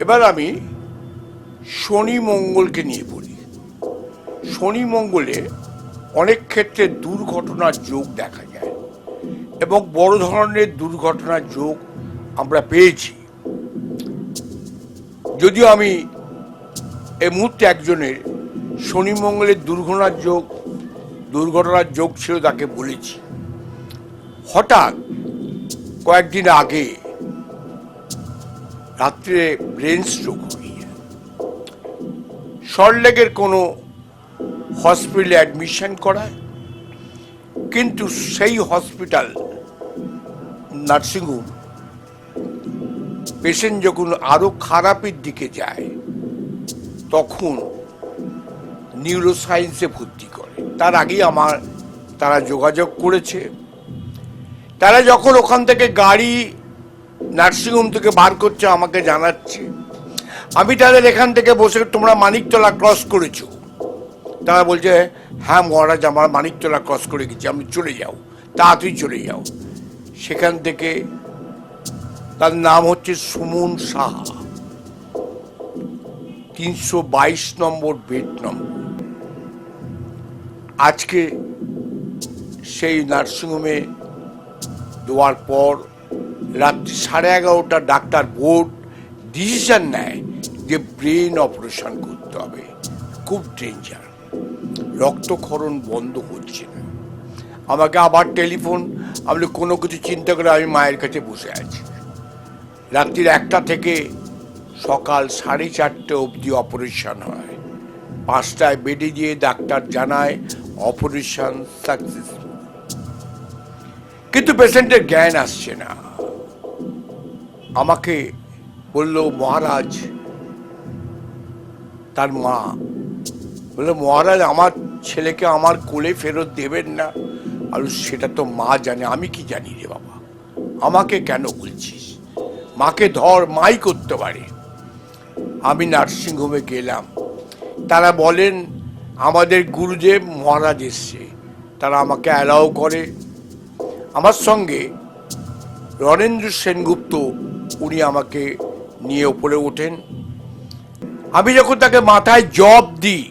এবার আমি শনি মঙ্গলকে নিয়ে বলি। শনি মঙ্গলে অনেক ক্ষেত্রে দুর্ঘটনার যোগ দেখা যায় এবং বড় ধরনের দুর্ঘটনার যোগ আমরা পেয়েছি। যদিও আমি এই মুহূর্তে একজনের শনি মঙ্গলের দুর্ঘটনার যোগ ছিল তাকে বলেছি। হঠাৎ কয়েকদিন আগে রাত্রে ব্রেন স্ট্রোক হয়ে যায়। সল্টলেকের কোনো হসপিটালে অ্যাডমিশন করায়, কিন্তু সেই হসপিটাল নার্সিংহোম পেশেন্ট যখন আরো খারাপের দিকে যায় তখন নিউরোসায়েন্সে ভর্তি করে। তার আগেই তারা যোগাযোগ করেছে। তারা যখন ওখান থেকে গাড়ি নার্সিংহোম থেকে বার করছে আমাকে জানাচ্ছে। আমি তাদের এখান থেকে বসে, তোমরা মানিকতলা ক্রস করেছো? তারা বলছে, হ্যাঁ মহারাজ, আমার মানিকতলা ক্রস করে গেছি। আমি চলে যাও, তাড়াতাড়ি চলে যাও। সেখান থেকে তার নাম হচ্ছে সুমন সাহা, 322 নম্বর বেড নম্বর। আজকে সেই নার্সিংহোমে দেওয়ার পর রাত্রি 11:30 ডাক্তার বোর্ড ডিসিশন নেয় যে ব্রেন অপারেশন করতে হবে। খুব ডেঞ্জার, রক্তক্ষরণ বন্ধ হচ্ছে না। আমাকে আবার টেলিফোন। আমি কোনো কিছু চিন্তা করে আমি মায়ের কাছে বসে আছি। রাত্রির 1টা থেকে সকাল 4:30 অবধি অপারেশন হয়। 5টায় বেডে গিয়ে ডাক্তার জানায় অপারেশন সাকসেসফুল। কিন্তু পেশেন্টের জ্ঞান আসছে না। আমাকে বলল, মহারাজ, তার মা বলল, মহারাজ, আমার ছেলেকে আমার কোলে ফেরত দেবেন না। আর সেটা তো মা জানে, আমি কি জানি রে বাবা, আমাকে কেন বলছিস? মাকে ধর, মাই করতে পারে। আমি নার্সিংহোমে গেলাম। তারা বলেন আমাদের গুরুদেব মহারাজ এসছে। তারা আমাকে অ্যালাউ করে। আমার সঙ্গে রণেন্দ্র সেনগুপ্ত, উনি আমাকে নিয়ে ওপরে ওঠেন। আমি যখন তাকে মাথায় জব দিই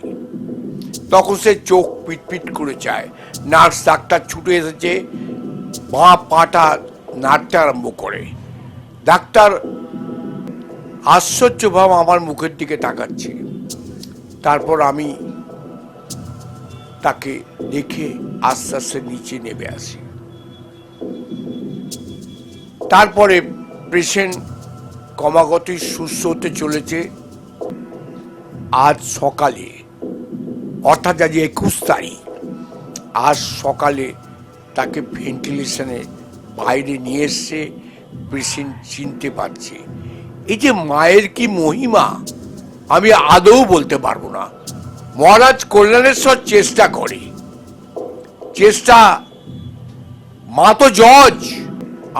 তখন সে চোখ পিটপিট করে চায়। নার্স ডাক্তার ছুটে এসেছে, বাঁ পাটা নাড়তে আরম্ভ করে। ডাক্তার আশ্চর্যভাবে আমার মুখের দিকে তাকাচ্ছে। তারপর আমি তাকে দেখে আস্তে আস্তে নিচে নেমে আসি। তারপরে পেশেন্ট ক্রমাগতই সুস্থ হতে চলেছে। আজ সকালে, অর্থাৎ আজ 21 তারিখ, আজ সকালে তাকে ভেন্টিলেশনে বাইরে নিয়ে এসছে। পেশেন্ট চিনতে পারছে। এই যে মায়ের কি মহিমা আমি আদৌ বলতে পারবো না। মহারাজ কল্যাণেশ্বর চেষ্টা করে, মা তো জজ,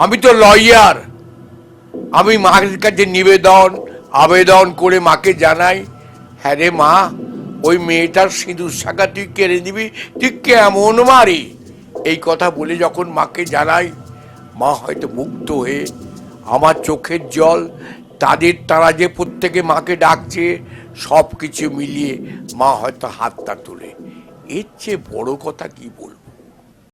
আমি তো লয়ার। আমি মায়ের কাছে আবেদন করে মাকে জানাই, হ্যাঁ রে মা, ওই মেয়েটার সিঁদুর শাখা তুই কেড়ে দিবি, তুই কেমন মারি? এই কথা বলে যখন মাকে জানাই, মা হয়তো মুগ্ধ হয়ে আমার চোখের জল, তারা যে প্রত্যেকে মাকে ডাকছে, সব কিছু মিলিয়ে মা হয়তো হাতটা তোলে। এর চেয়ে বড় কথা কি বলবো?